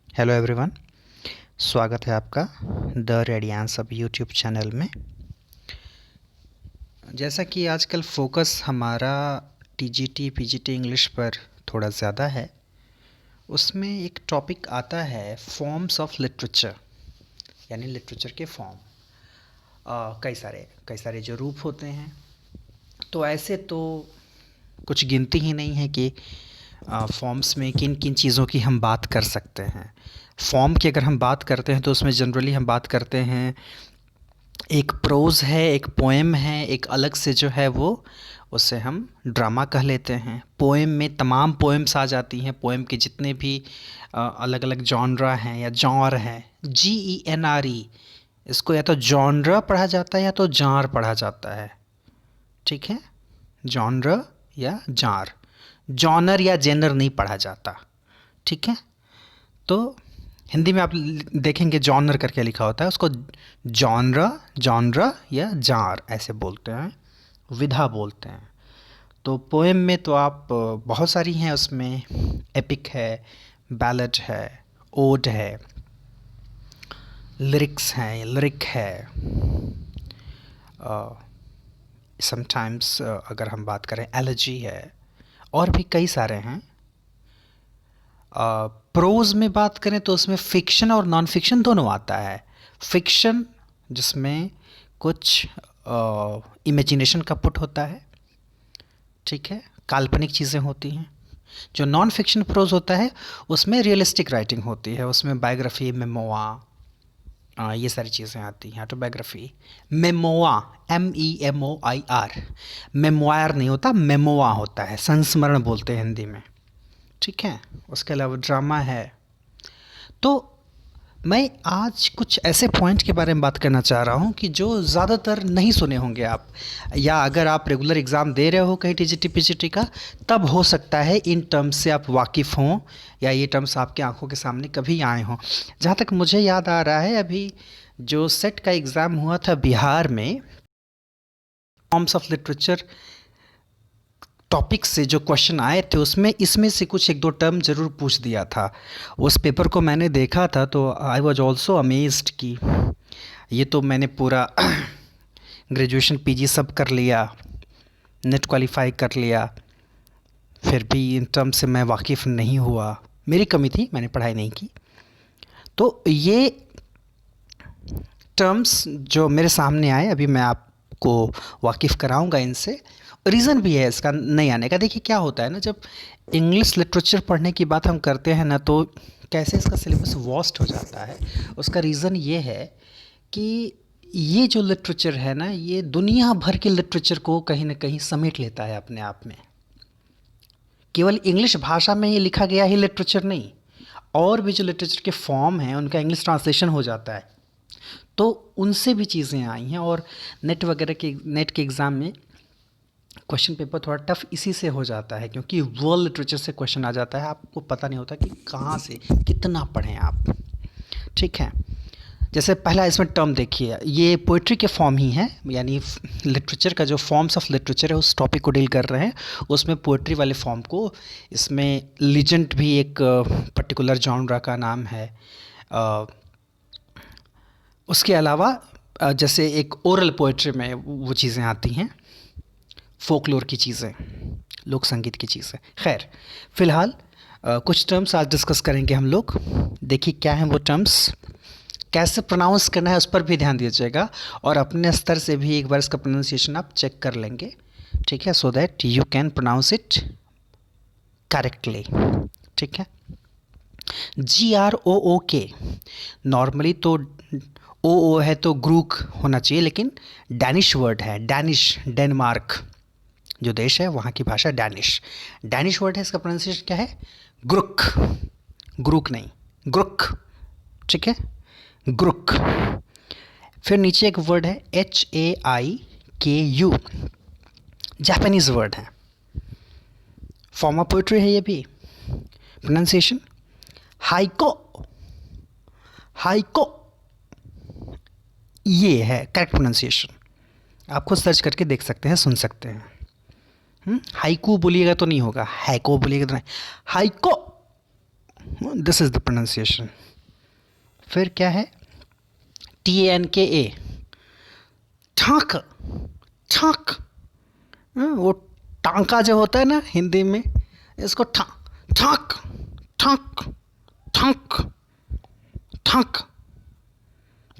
Hello everyone. स्वागत है आपका the radiance of YouTube channel में। जैसा कि आजकल फोकस हमारा टीजीटी पीजीटी इंग्लिश पर थोड़ा ज़्यादा है, उसमें एक टॉपिक आता है फॉर्म्स ऑफ लिटरेचर, यानी लिटरेचर के फॉर्म। कई सारे जो रूप होते हैं, तो ऐसे तो कुछ गिनती ही नहीं है कि फॉर्म्स में किन किन चीज़ों की हम बात कर सकते हैं। फॉर्म की अगर हम बात करते हैं तो उसमें जनरली हम बात करते हैं, एक प्रोज़ है, एक पोएम है, एक अलग से जो है वो उसे हम ड्रामा कह लेते हैं। पोएम में तमाम पोएम्स आ जाती हैं, पोएम के जितने भी अलग अलग जॉनरा हैं या जॉनर हैं, GENRE, इसको या तो जॉनरा पढ़ा जाता है या तो जार पढ़ा जाता है। ठीक है, जॉनर या जार, जॉनर या जेनर नहीं पढ़ा जाता। ठीक है, तो हिंदी में आप देखेंगे जॉनर करके लिखा होता है, उसको जॉनरा, जॉनरा या जार ऐसे बोलते हैं, विधा बोलते हैं। तो पोएम में तो आप बहुत सारी हैं, उसमें एपिक है, बैलेड है, ओड है, लिरिक्स हैं, लिरिक है, समटाइम्स अगर हम बात करें एलजी है, और भी कई सारे हैं। प्रोज़ में बात करें तो उसमें फ़िक्शन और नॉन फिक्शन दोनों आता है। फ़िक्शन जिसमें कुछ इमेजिनेशन का पुट होता है, ठीक है, काल्पनिक चीज़ें होती हैं। जो नॉन फिक्शन प्रोज़ होता है उसमें रियलिस्टिक राइटिंग होती है, उसमें बायोग्राफी, मेमोआ, ये सारी चीज़ें आती हैं, ऑटोबायोग्राफी। मेमोआ, MEMOIR, मेमोयर नहीं होता, मेमोआ होता है, संस्मरण बोलते हैं हिंदी में। ठीक है, उसके अलावा ड्रामा है। तो मैं आज कुछ ऐसे पॉइंट के बारे में बात करना चाह रहा हूँ कि जो ज़्यादातर नहीं सुने होंगे आप, या अगर आप रेगुलर एग्ज़ाम दे रहे हो कहीं टीजीटी पीजीटी का, तब हो सकता है इन टर्म्स से आप वाकिफ़ हों या ये टर्म्स आपके आंखों के सामने कभी आए हों। जहाँ तक मुझे याद आ रहा है, अभी जो सेट का एग्ज़ाम हुआ था बिहार में, फॉर्म्स ऑफ लिटरेचर टॉपिक से जो क्वेश्चन आए थे उसमें इसमें से कुछ एक दो टर्म ज़रूर पूछ दिया था। उस पेपर को मैंने देखा था तो आई वॉज ऑल्सो अमेज्ड कि ये तो मैंने पूरा ग्रेजुएशन पीजी सब कर लिया, नेट क्वालिफाई कर लिया, फिर भी इन टर्म से मैं वाकिफ़ नहीं हुआ। मेरी कमी थी, मैंने पढ़ाई नहीं की। तो ये टर्म्स जो मेरे सामने आए, अभी मैं आपको वाकिफ़ कराऊंगा इनसे। रीज़न भी है इसका नहीं आने का। देखिए क्या होता है ना, जब इंग्लिश लिटरेचर पढ़ने की बात हम करते हैं ना, तो कैसे इसका सिलेबस वॉस्ट हो जाता है। उसका रीज़न ये है कि ये जो लिटरेचर है ना, ये दुनिया भर के लिटरेचर को कहीं ना कहीं समेट लेता है अपने आप में। केवल इंग्लिश भाषा में ये लिखा गया ही लिटरेचर नहीं, और भी जो लिटरेचर के फॉर्म हैं उनका इंग्लिश ट्रांसलेशन हो जाता है, तो उनसे भी चीज़ें आई हैं। और नेट के एग्ज़ाम में क्वेश्चन पेपर थोड़ा टफ इसी से हो जाता है, क्योंकि वर्ल्ड लिटरेचर से क्वेश्चन आ जाता है, आपको पता नहीं होता कि कहाँ से कितना पढ़ें आप। ठीक है, जैसे पहला इसमें टर्म देखिए, ये पोइट्री के फॉर्म ही है, यानी लिटरेचर का जो फॉर्म्स ऑफ लिटरेचर है उस टॉपिक को डील कर रहे हैं। उसमें पोइट्री वाले फॉर्म को, इसमें लीजेंड भी एक पर्टिकुलर जॉनरा का नाम है। उसके अलावा जैसे एक ओरल पोइट्री में वो चीज़ें आती हैं, फोकलोर की चीज़ें, लोक संगीत की चीज़ें। खैर, फ़िलहाल कुछ टर्म्स आज डिस्कस करेंगे हम लोग। देखिए क्या हैं वो टर्म्स, कैसे प्रोनाउंस करना है उस पर भी ध्यान दीजिएगा, और अपने स्तर से भी एक बार इसका प्रोनाउंसिएशन आप चेक कर लेंगे। ठीक है, so that you can pronounce it correctly. ठीक है, GROOK, नॉर्मली तो ओ है तो ग्रूक होना चाहिए, लेकिन डैनिश वर्ड है, डैनिश, डेनमार्क जो देश है वहाँ की भाषा डैनिश, डैनिश वर्ड है, इसका प्रोनाउंसिएशन क्या है, ग्रुक, ग्रुक नहीं, ग्रुक। ठीक है, ग्रुक। फिर नीचे एक वर्ड है HAIKU, जापानीज़ वर्ड है, फॉर्म ऑफ पोइट्री है ये भी। प्रोनाउंसिएशन हाइको, हाइको, ये है करेक्ट प्रोनाउंसिएशन। आप खुद सर्च करके देख सकते हैं, सुन सकते हैं। हाइकू बोलिएगा तो नहीं होगा, हैको बोलिएगा तो नहीं, haiku, this is the pronunciation. फिर क्या है, TANKA, ठाक, ठाक। वो टांका जो होता है ना हिंदी में, इसको ठाक, ठाक, ठाक, ठाक,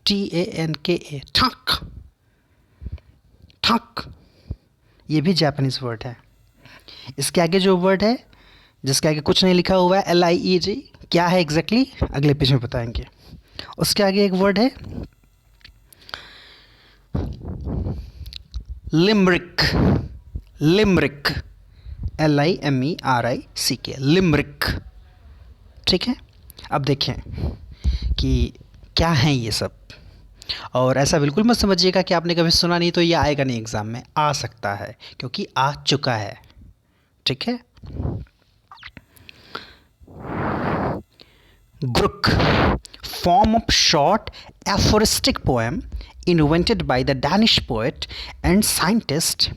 TANKA, ठाक, ठाक। ये भी जापानीज वर्ड है। इसके आगे जो वर्ड है, जिसके आगे कुछ नहीं लिखा हुआ है, LIEG, क्या है एग्जैक्टली अगले पेज में बताएंगे। उसके आगे एक वर्ड है लिमरिक, लिमरिक, LIMERICK, लिमरिक। ठीक है, अब देखें कि क्या है ये सब। और ऐसा बिल्कुल मत समझिएगा कि आपने कभी सुना नहीं तो ये आएगा नहीं एग्ज़ाम में, आ सकता है क्योंकि आ चुका है। ठीक है, ग्रुक, form of short aphoristic poem invented by the Danish poet and scientist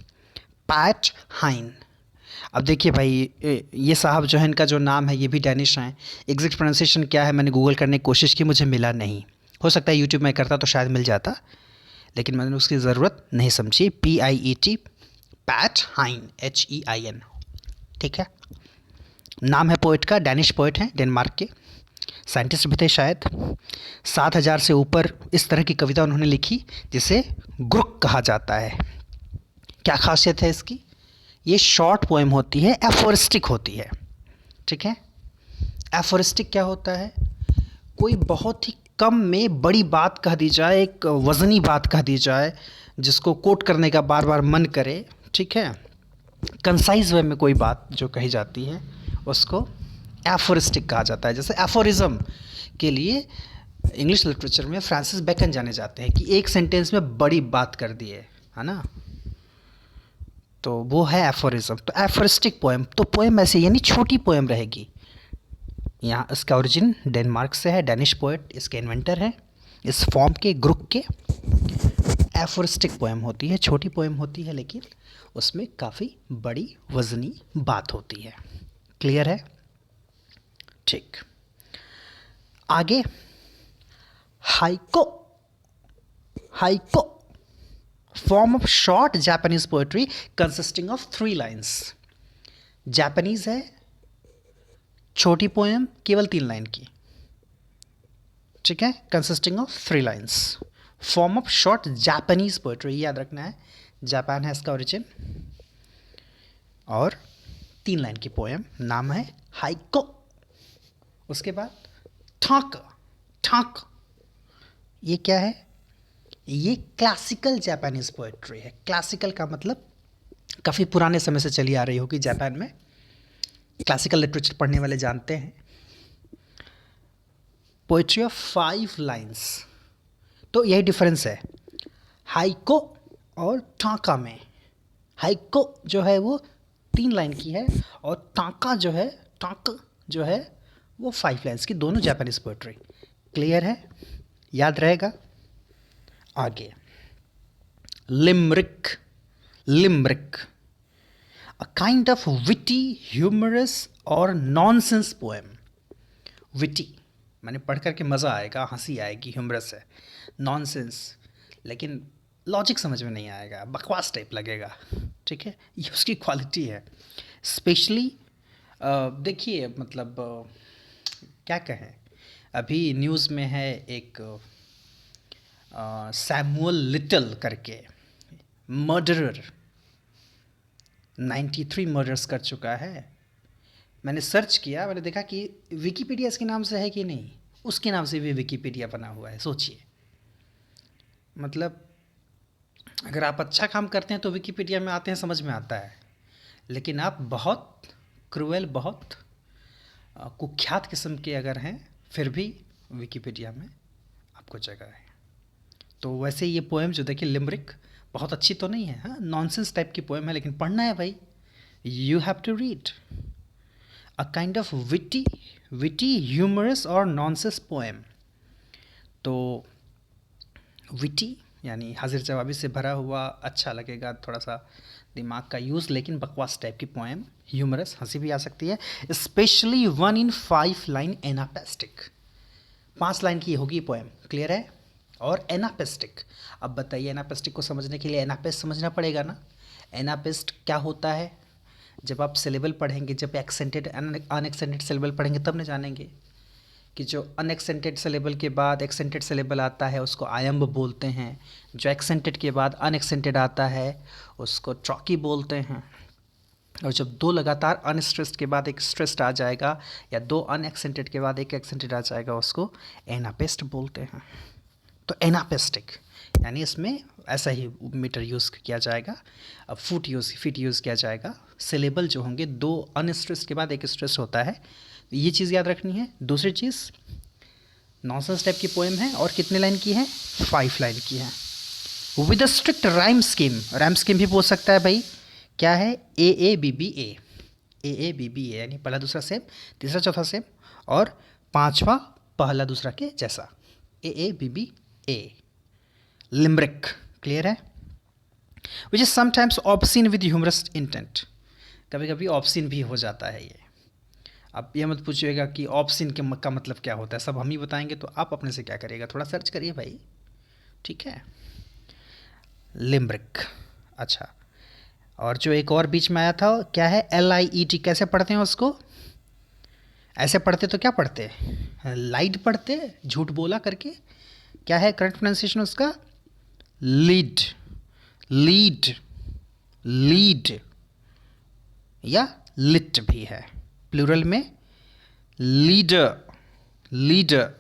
Pat Hein। अब देखिए भाई, ये साहब जो है, इनका जो नाम है ये भी डैनिश हैं। एग्जैक्ट प्रोनाउंसिएशन क्या है मैंने गूगल करने की कोशिश की, मुझे मिला नहीं। हो सकता है यूट्यूब में करता तो शायद मिल जाता, लेकिन मैंने उसकी ज़रूरत नहीं समझी। PIET, Piet Hein, HEIN। ठीक है, नाम है पोइट का, डैनिश पोइट हैं, डेनमार्क के, साइंटिस्ट भी थे शायद। 7,000 से ऊपर इस तरह की कविता उन्होंने लिखी जिसे ग्रुक कहा जाता है। क्या खासियत है इसकी, ये शॉर्ट पोएम होती है, एफोरिस्टिक होती है। ठीक है, एफोरिस्टिक क्या होता है, कोई बहुत ही कम में बड़ी बात कह दी जाए, एक वज़नी बात कह दी जाए जिसको कोट करने का बार बार मन करे। ठीक है, कंसाइज वे में कोई बात जो कही जाती है उसको एफोरिस्टिक कहा जाता है। जैसे एफोरिज्म के लिए इंग्लिश लिटरेचर में फ्रांसिस बेकन जाने जाते हैं कि एक सेंटेंस में बड़ी बात कर दी है ना, तो वो है एफोरिज्म। तो एफोरिस्टिक पोएम, तो पोएम ऐसे यानी छोटी पोएम रहेगी। यहाँ इसका ओरिजिन डेनमार्क से है, डैनिश पोएट इसके इन्वेंटर हैं, इस फॉर्म के, ग्रुप के। एफोरिस्टिक पोएम होती है, छोटी पोएम होती है, लेकिन उसमें काफ़ी बड़ी वज़नी बात होती है। क्लियर है? ठीक, आगे haiku, haiku, form of short Japanese poetry consisting of 3 lines. Japanese है, छोटी पोएम केवल 3 लाइन की। ठीक है, consisting of 3 lines, form of short Japanese poetry, याद रखना है, जापान है इसका ओरिजिन, और 3 लाइन की पोएम, नाम है हाइको। उसके बाद ठाक, ठाक, ये क्या है, ये क्लासिकल जापानीज पोएट्री है। क्लासिकल का मतलब काफ़ी पुराने समय से चली आ रही होगी जापान में, क्लासिकल लिटरेचर पढ़ने वाले जानते हैं। पोएट्री ऑफ 5 लाइन्स, तो यही डिफरेंस है हाइको और टाका में। हाइको जो है वो 3 लाइन की है, और टाका जो है, टाक जो है वो 5 लाइन्स की, दोनों जापानीज पोएट्री। क्लियर है, याद रहेगा। आगे limerick, limerick, a kind of witty, humorous और नॉनसेंस पोएम। विटी मैंने पढ़ करके मज़ा आएगा, हंसी आएगी, ह्यूमरस है, नॉनसेंस लेकिन लॉजिक समझ में नहीं आएगा, बकवास टाइप लगेगा। ठीक है, ये उसकी क्वालिटी है। स्पेशली देखिए, मतलब क्या कहें, अभी न्यूज़ में है एक सैमुअल लिटल करके मर्डरर, 93 मर्डर्स कर चुका है। मैंने सर्च किया, मैंने देखा कि विकीपीडिया इसके नाम से है कि नहीं, उसके नाम से भी विकीपीडिया बना हुआ है। सोचिए, मतलब अगर आप अच्छा काम करते हैं तो विकीपीडिया में आते हैं, समझ में आता है, लेकिन आप बहुत क्रूएल, बहुत कुख्यात किस्म के अगर हैं, फिर भी विकीपीडिया में आपको जगह है। तो वैसे ये पोएम जो देखिए लिमरिक, बहुत अच्छी तो नहीं है, हाँ, नॉनसेंस टाइप की पोएम है, लेकिन पढ़ना है भाई, you have to read. A kind of witty, witty, humorous और नॉनसेंस पोएम। तो विटी यानी हाजिर जवाबी से भरा हुआ, अच्छा लगेगा, थोड़ा सा दिमाग का यूज़, लेकिन बकवास टाइप की पोएम, ह्यूमरस, हंसी भी आ सकती है। स्पेशली 1 in 5 लाइन एनापेस्टिक, 5 लाइन की होगी पोएम, क्लियर है। और एनापेस्टिक, अब बताइए एनापेस्टिक को समझने के लिए एनापेस्ट समझना पड़ेगा ना। एनापेस्ट क्या होता है, जब आप सिलेबल पढ़ेंगे, जब एक्सेंटेड अनएक्सेंटेड सिलेबल पढ़ेंगे तब न जानेंगे कि जो अनएक्सेंटेड सिलेबल के बाद एक्सेंटेड सिलेबल आता है उसको आयम्ब बोलते हैं, जो एक्सेंटेड के बाद अनएक्सेंटेड आता है उसको ट्रॉकी बोलते हैं, और जब दो लगातार अनस्ट्रेस्ड के बाद एक स्ट्रेस्ड आ जाएगा या दो अनएक्सेंटेड के बाद एक एक्सेंटेड आ जाएगा उसको एनापेस्ट बोलते हैं। तो एनापेस्टिक यानी इसमें ऐसा ही मीटर यूज़ किया जाएगा, अब फीट यूज़ किया जाएगा। सिलेबल जो होंगे दो अनस्ट्रेस्ड के बाद एक स्ट्रेस होता है, ये चीज़ याद रखनी है। दूसरी चीज़ नॉनसेंस टाइप की पोएम है और कितने लाइन की है, 5 लाइन की है, with a strict rhyme scheme. Rhyme scheme भी पूछ सकता है भाई, क्या है, A A B B A, A A B B A यानी पहला दूसरा सेम, तीसरा चौथा सेम, और पांचवा पहला दूसरा के जैसा, A A B B A, limerick, clear है। Which is sometimes obscene with humorous intent, कभी कभी ऑब्सीन भी हो जाता है ये। अब ये मत पूछिएगा कि ऑप्शन का मतलब क्या होता है, सब हम ही बताएंगे, तो आप अपने से क्या करिएगा, थोड़ा सर्च करिए भाई, ठीक है। लिम्ब्रिक, अच्छा, और जो एक और बीच में आया था क्या है, LIET, कैसे पढ़ते हैं उसको, ऐसे पढ़ते तो क्या पढ़ते, लाइट पढ़ते, झूठ बोला करके, क्या है करेक्ट प्रोनाउंसिएशन उसका, लीड, लीड, लीड या लिट भी है, प्लूरल में लीडर, लीडर।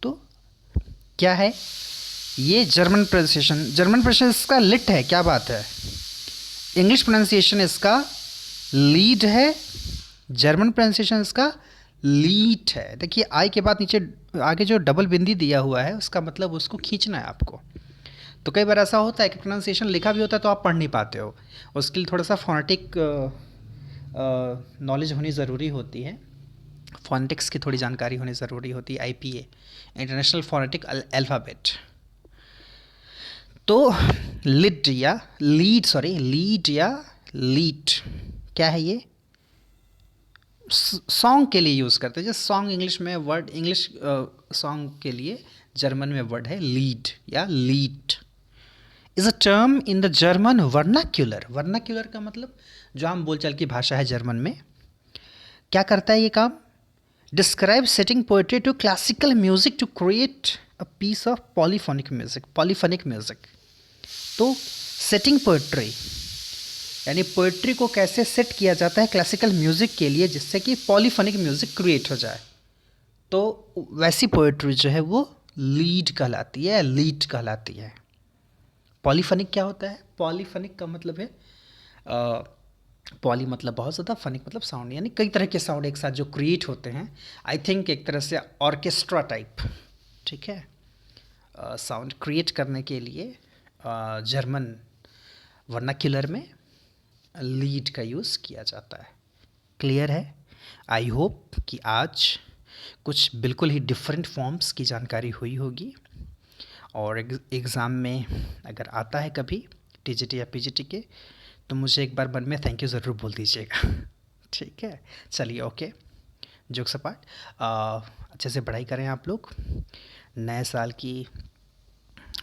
तो क्या है ये, जर्मन प्रोनाउंसिएशन, जर्मन प्रोनाउंसिएशन इसका लिट है, क्या बात है। इंग्लिश प्रोनाउंसिएशन इसका लीड है, जर्मन प्रोनाउंसिएशन इसका लीट है। देखिए आई के बाद नीचे आगे जो डबल बिंदी दिया हुआ है उसका मतलब उसको खींचना है आपको। तो कई बार ऐसा होता है कि प्रोनाउंसिएशन लिखा भी होता है तो आप पढ़ नहीं पाते हो, उसके लिए थोड़ा सा फोनेटिक नॉलेज होनी ज़रूरी होती है, फोनेटिक्स की थोड़ी जानकारी होनी ज़रूरी होती है, IPA, इंटरनेशनल फोनेटिक अल्फ़ाबेट। तो लिड या लीड, सॉरी लीड या लीट, क्या है ये, सॉन्ग के लिए यूज़ करते हैं, जैसे सॉन्ग इंग्लिश में वर्ड, इंग्लिश सॉन्ग के लिए जर्मन में वर्ड है लीड या लीट। Is a term in the German vernacular, vernacular का मतलब जो आम बोलचाल की भाषा है जर्मन में। क्या करता है ये काम, describe setting poetry to classical music to create a piece of polyphonic music, polyphonic music. तो सेटिंग पोएट्री यानी पोएट्री को कैसे सेट किया जाता है क्लासिकल म्यूजिक के लिए जिससे कि पॉलीफोनिक म्यूजिक क्रिएट हो जाए, तो वैसी पोएट्री जो है वो लीड कहलाती है, लीड कहलाती है। पॉलीफोनिक क्या होता है, पॉलीफोनिक का मतलब है पॉली मतलब बहुत ज़्यादा, फनिक मतलब साउंड, यानी कई तरह के साउंड एक साथ जो क्रिएट होते हैं। आई थिंक एक तरह से ऑर्केस्ट्रा टाइप, ठीक है, साउंड क्रिएट करने के लिए जर्मन वर्नाक्यूलर में लीड का यूज़ किया जाता है, क्लियर है। आई होप कि आज कुछ बिल्कुल ही डिफरेंट फॉर्म्स की जानकारी हुई होगी, और एग्ज़ाम में अगर आता है कभी TGT या PGT के, तो मुझे एक बार मन में थैंक यू ज़रूर बोल दीजिएगा, ठीक है। चलिए ओके, जोक्स अपार्ट, अच्छे से पढ़ाई करें आप लोग। नए साल की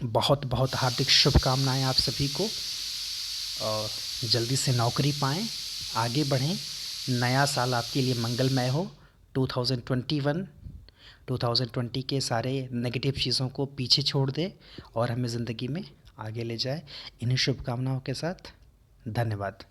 बहुत बहुत हार्दिक शुभकामनाएं आप सभी को, और जल्दी से नौकरी पाएं, आगे बढ़ें, नया साल आपके लिए मंगलमय हो। 2020 के सारे नेगेटिव चीज़ों को पीछे छोड़ दे और हमें ज़िंदगी में आगे ले जाए। इन्हीं शुभकामनाओं के साथ धन्यवाद।